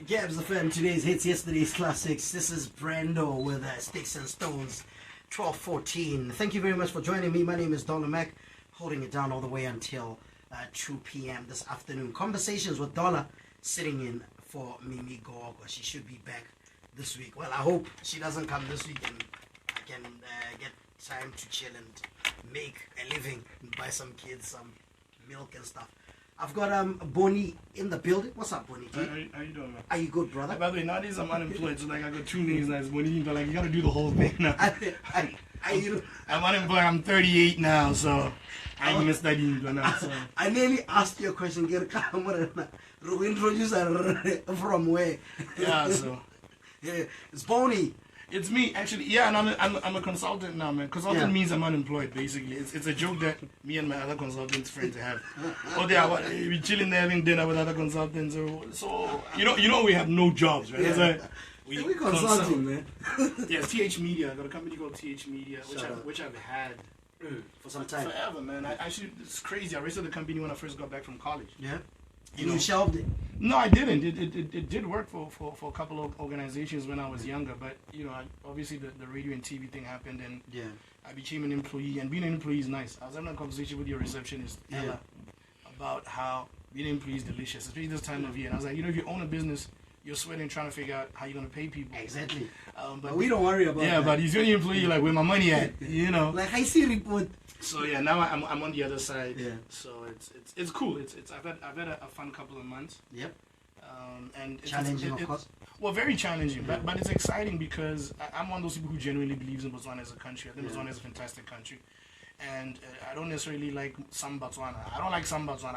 GabzFM, today's hits, yesterday's classics. This is Brando with Sticks and Stones, 12:14. Thank you very much for joining me. My name is Dollar Mac, holding it down all the way until 2 p.m. this afternoon. Conversations with Dollar, sitting in for Mimi Gogo. She should be back this week. Well, I hope she doesn't come this week and I can get time to chill and make a living and buy some kids some milk and stuff. I've got Bonnie in the building. What's up, Bonnie? How you doing, man? Are you good, brother? By the way, nowadays I'm unemployed, so like I got two names as Bonnie, but like you gotta do the whole thing now. I'm unemployed. I'm 38 now, so I'm Mr. Dintwe now. So I nearly asked you a question. Get introduce her from where? yeah, so yeah, it's Bonnie. it's me actually. Yeah, and I'm a consultant now, man. Consultant means I'm unemployed, basically. It's a joke that me and my other consultants friends have. Oh, they are we chilling there having dinner with other consultants. So you know we have no jobs, right? Yeah. Like, we consulting, man. Yeah, TH Media. I got a company called TH Media, which I've had for some time. Forever, man. I actually, it's crazy. I raised the company when I first got back from college. Yeah. You shelved it? No, I didn't. It did work for a couple of organizations when I was younger, but obviously the radio and TV thing happened, and I became an employee. And being an employee is nice. I was having a conversation with your receptionist Ella about how being an employee is delicious, especially this time of year. And I was like, if you own a business, you're sweating trying to figure out how you're going to pay people. Exactly. But we don't worry about that. Yeah, but if you're an employee, you're like, where my money at? Like I see report. So yeah, now I'm on the other side. Yeah. So it's cool. I've had a fun couple of months. Yep. And challenging, of course. Well, very challenging, but it's exciting because I'm one of those people who genuinely believes in Botswana as a country. I think Botswana is a fantastic country. And I don't necessarily like some Botswana. I don't like some Botswana.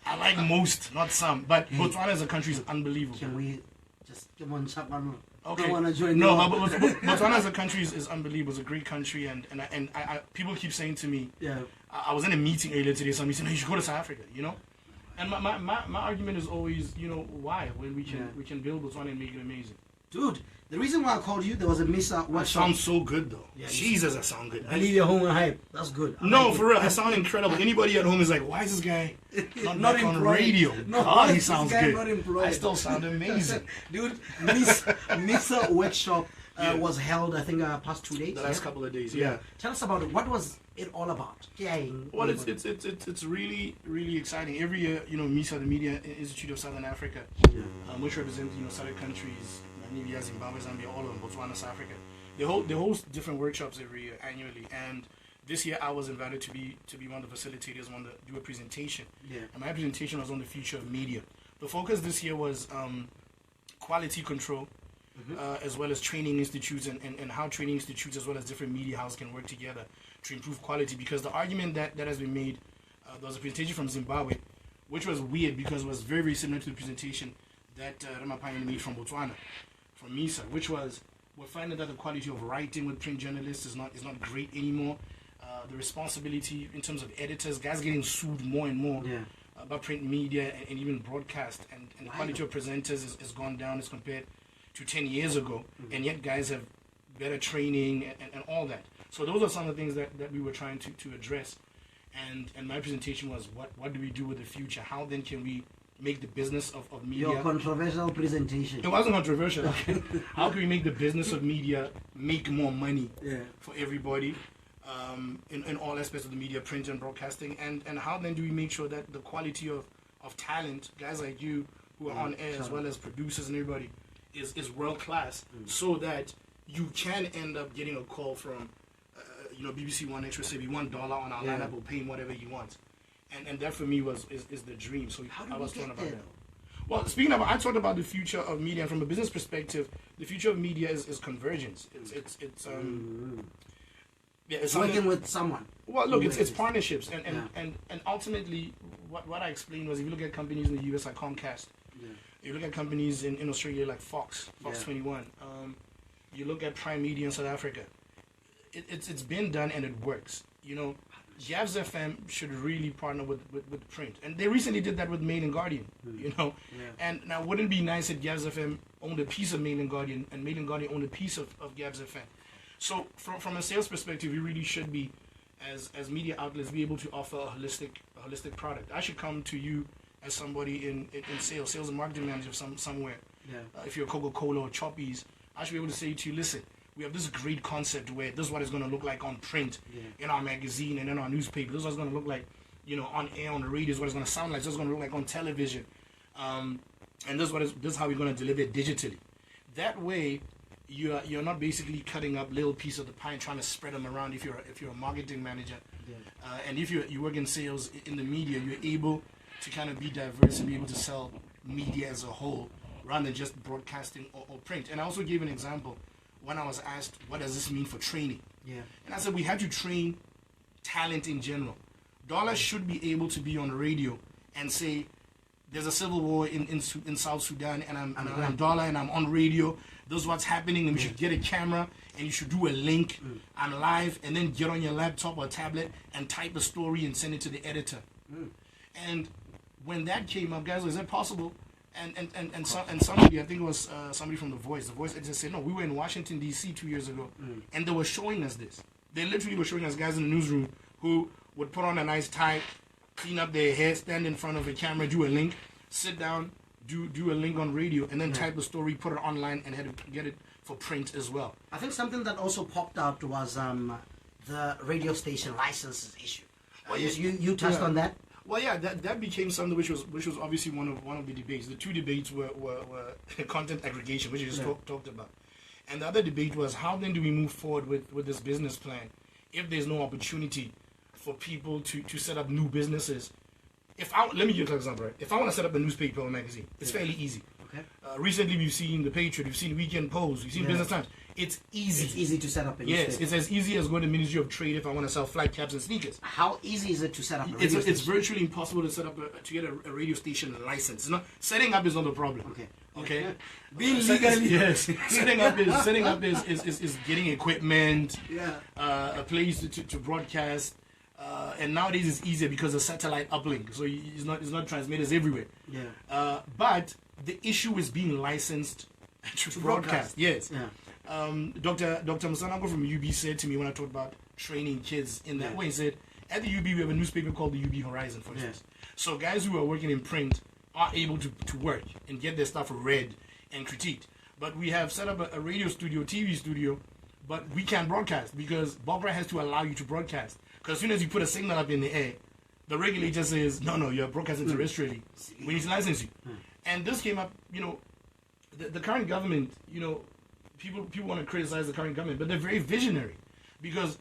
I like most, not some. But Botswana as a country is unbelievable. Can we just come on, chat one? Okay. Want to join? No, but Botswana as a country is unbelievable. It's a great country, and I people keep saying to me, I was in a meeting earlier today. Somebody said, "No, you should go to South Africa," And my argument is always, why when we can build Botswana and make it amazing. Dude, the reason why I called you, there was a miss-out. That sounds so good, though. Yeah, Jesus, I sound good. I leave your home and hype. That's good. No, for real, I sound incredible. Anybody at home is like, why is this guy not on radio? No, he sounds good. Not I still sound amazing. Dude, Missa workshop was held, I think, past 2 days. The last couple of days, yeah. Tell us about it. What was it all about? Well, it's really, really exciting. Every year, MISA, the Media Institute of Southern Africa, which represents, SADC countries, Namibia, Zimbabwe, Zambia, all of them, Botswana, South Africa. They host different workshops every year, annually, and this year I was invited to be one of the facilitators, to do a presentation. Yeah. And my presentation was on the future of media. The focus this year was quality control, as well as training institutes and how training institutes as well as different media houses can work together to improve quality. Because the argument that has been made, there was a presentation from Zimbabwe, which was weird because it was very, very similar to the presentation that Ramaphosa made from Botswana, from MISA, which was, we're finding that the quality of writing with print journalists is not great anymore. The responsibility in terms of editors, guys getting sued more and more about print media and even broadcast, and the quality of presenters has gone down as compared to 10 years ago, and yet guys have better training and all that. So those are some of the things that we were trying to address, and my presentation was what do we do with the future? How then can we make the business of media... Your controversial presentation. It wasn't controversial. How can we make the business of media make more money for everybody in all aspects of the media, print and broadcasting, and how then do we make sure that the quality of talent, guys like you who are on air as well as producers and everybody, is world class, so that you can end up getting a call from BBC One Extra, say we $1 on our lineup, we'll pay him whatever he wants, and that for me is the dream. So I was talking about that. Well, speaking of, I talked about the future of media, and from a business perspective, the future of media is convergence. It's working with someone. Well, look, it's partnerships, and ultimately, what I explained was, if you look at companies in the US like Comcast, you look at companies in Australia like Fox 21, you look at Prime Media in South Africa, it's been done and it works. GabzFM should really partner with print, and they recently did that with Mail and Guardian. And now, wouldn't it be nice if GabzFM owned a piece of Mail and Guardian, and Mail and Guardian owned a piece of GabzFM? So from a sales perspective, we really should be, as media outlets, be able to offer a holistic product. I should come to you as somebody in sales and marketing manager somewhere. Yeah. If you're Coca-Cola or Choppies, I should be able to say to you, listen, we have this great concept where this is what it's going to look like on print, in our magazine and in our newspaper. This is what it's going to look like, on air, on the radio. This is what it's going to sound like. This is going to look like on television. And this is how we're going to deliver it digitally. That way, you're not basically cutting up little pieces of the pie and trying to spread them around. If you're a marketing manager, and if you work in sales in the media, you're able to kind of be diverse and be able to sell media as a whole rather than just broadcasting or print. And I also gave an example when I was asked, what does this mean for training? Yeah. And I said, we had to train talent in general. Dollar should be able to be on the radio and say, there's a civil war in South Sudan, and I'm Dollar, and I'm on radio. This is what's happening, and we should get a camera, and you should do a link. I'm live, and then get on your laptop or tablet and type a story and send it to the editor. And when that came up, guys, is that possible? And somebody, I think it was somebody from The Voice. The Voice editor said, no, we were in Washington, D.C. 2 years ago, and they were showing us this. They literally were showing us guys in the newsroom who would put on a nice tie, clean up their hair, stand in front of a camera, do a link, sit down, do a link on radio, and then type a story, put it online, and had to get it for print as well. I think something that also popped out was the radio station licenses issue. Well, you touched on that. Well, yeah, that became something which was obviously one of the debates. The two debates were content aggregation, which you just talked about, and the other debate was how then do we move forward with this business plan if there's no opportunity for people to set up new businesses. Let me give you an example. Right? If I want to set up a newspaper or magazine, it's fairly easy. Okay. Recently, we've seen The Patriot, we've seen Weekend Post, we've seen Business Times. It's easy. It's easy to set up a newspaper. Yes, it's as easy as going to the Ministry of Trade if I want to sell flat caps and sneakers. How easy is it to set up a radio station? It's virtually impossible to set up to get a radio station license. Setting up is not the problem. Okay. Being legally, yes. setting up is getting equipment. A place to broadcast. And nowadays it's easier because of satellite uplink, so it's not transmitters everywhere. But the issue is being licensed to broadcast. Yes. Dr. Musanago from UB said to me when I talked about training kids in that way, he said, at the UB we have a newspaper called the UB Horizon, for instance. So guys who are working in print are able to work and get their stuff read and critiqued. But we have set up a radio studio, TV studio, but we can't broadcast because Bogra has to allow you to broadcast. Because as soon as you put a signal up in the air, the regulator says, no, you're broadcasting terrestrially. We need to license you. And this came up, the current government, people want to criticize the current government, but they're very visionary because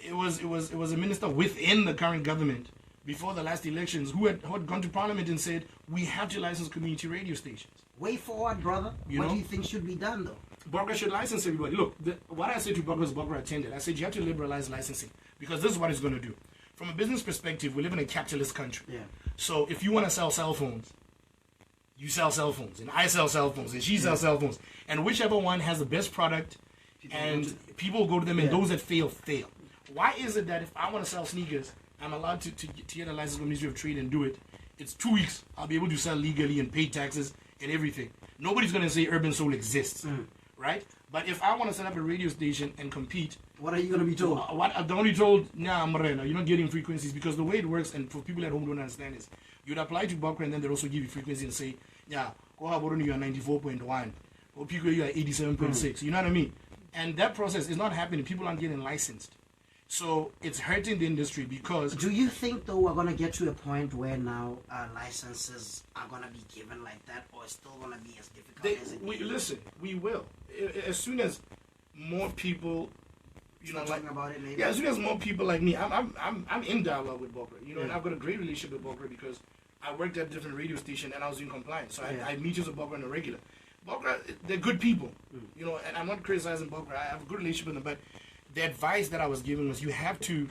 it was a minister within the current government before the last elections who had gone to parliament and said, we have to license community radio stations. Way forward, brother. What do you think should be done, though? Bogra should license everybody. Look, what I said to Bogra is Bogra attended. I said you have to liberalize licensing because this is what it's going to do. From a business perspective, we live in a capitalist country. So if you want to sell cell phones, you sell cell phones, and I sell cell phones, and she sells cell phones. And whichever one has the best product, people go to them, and those that fail. Why is it that if I want to sell sneakers, I'm allowed to get a license from the Ministry of Trade and do it? It's 2 weeks. I'll be able to sell legally and pay taxes and everything. Nobody's going to say Urban Soul exists, right? But if I want to set up a radio station and compete... What are you going to be told? I'm only told, you're not getting frequencies, because the way it works, and for people at home who don't understand is, you'd apply to Bokra and then they'll also give you frequency and say, you are 94.1, or people you are 87.6, you know what I mean? And that process is not happening. People aren't getting licensed. So it's hurting the industry because... Do you think, though, we're going to get to a point where now licenses are going to be given like that, or it's still going to be as difficult as it is? Listen, we will. As soon as more people... talking about it, maybe. Yeah, as soon as more people like me, I'm in dialogue with Bokra, and I've got a great relationship with Bokra because I worked at a different radio station and I was in compliance, so I meet with Bokra on a regular. Bokra, they're good people, and I'm not criticizing Bokra. I have a good relationship with them, but the advice that I was given was you have to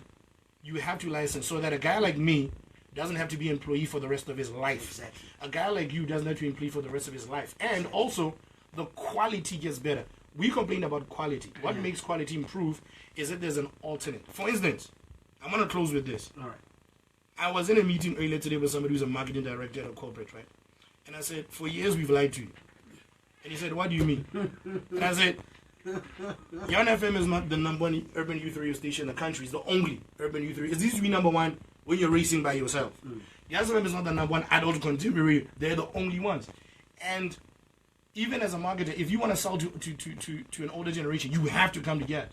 license so that a guy like me doesn't have to be an employee for the rest of his life. Exactly. A guy like you doesn't have to be an employee for the rest of his life, and also the quality gets better. We complain about quality. What makes quality improve is that there's an alternate. For instance, I'm going to close with this. All right. I was in a meeting earlier today with somebody who's a marketing director at a corporate, right? And I said, for years we've lied to you. And he said, what do you mean? And I said, Yarn FM is not the number one urban youth radio station in the country. It's the only urban youth radio. It needs to be number one when you're racing by yourself. GabzFM is not the number one adult contemporary. They're the only ones. And even as a marketer, if you want to sell to an older generation, you have to come to Gabz.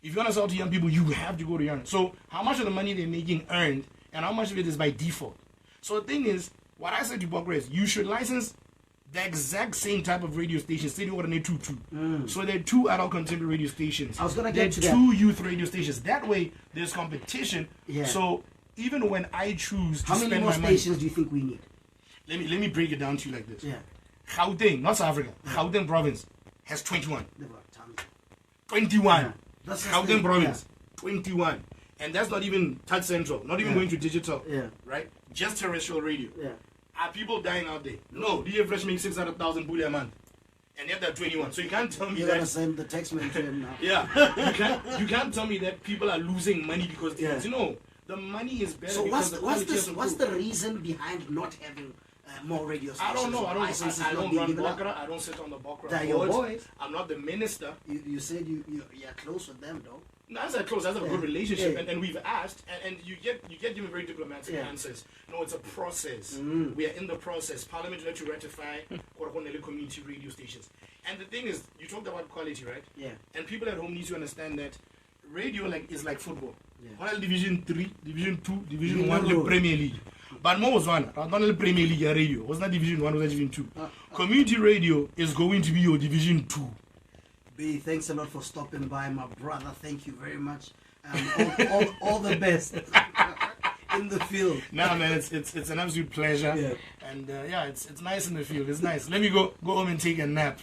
If you want to sell to young people, you have to go to young. So how much of the money they're making earned, and how much of it is by default? So the thing is, what I said to Bokra is, you should license the exact same type of radio station. Say you want to two. So there are 2 adult contemporary radio stations. I was gonna get to there that. are 2 youth radio stations. That way, there's competition. Yeah. So even when I choose to How many spend more my money, stations do you think we need? let me break it down to you like this. Yeah. Gauteng, not South Africa. Gauteng province has 21. They've got tons. 21. Yeah. That's Gauteng province, 21. And that's not even touch central, not even going to digital. Yeah. Right? Just terrestrial radio. Yeah. Are people dying out there? No. DJ Fresh makes 600,000 bully a month. And yet they're 21. So you can't tell me You're that. gonna send the text man to him now. Yeah. You can't tell me that people are losing money because they Yeah. No. The money is better So because what's the reason behind not having more radio stations? I don't know. I Licenses don't not being run given out? Bokra. I don't sit on the Bokra They're your board. boys. I'm not the minister. You said you're close with them, though. No, as I close, as I have a good Yeah. relationship, Yeah. and we've asked, and you get given very diplomatic Yeah. answers. No, it's a process. We are in the process. Parliament will let you ratify community radio stations. And the thing is, you talked about quality, right? Yeah. And people at home need to understand that radio is like football. Yeah. What Division 3, Division 2, Division You 1, know. the Premier League. But more was one. Not only Premier League radio. It was not Division 1, it was Division 2. Community radio is going to be your Division 2. B, thanks a lot for stopping by, my brother. Thank you very much. All the best in the field. Nah, man, it's an absolute pleasure. Yeah. And it's nice in the field. It's nice. Let me go home and take a nap.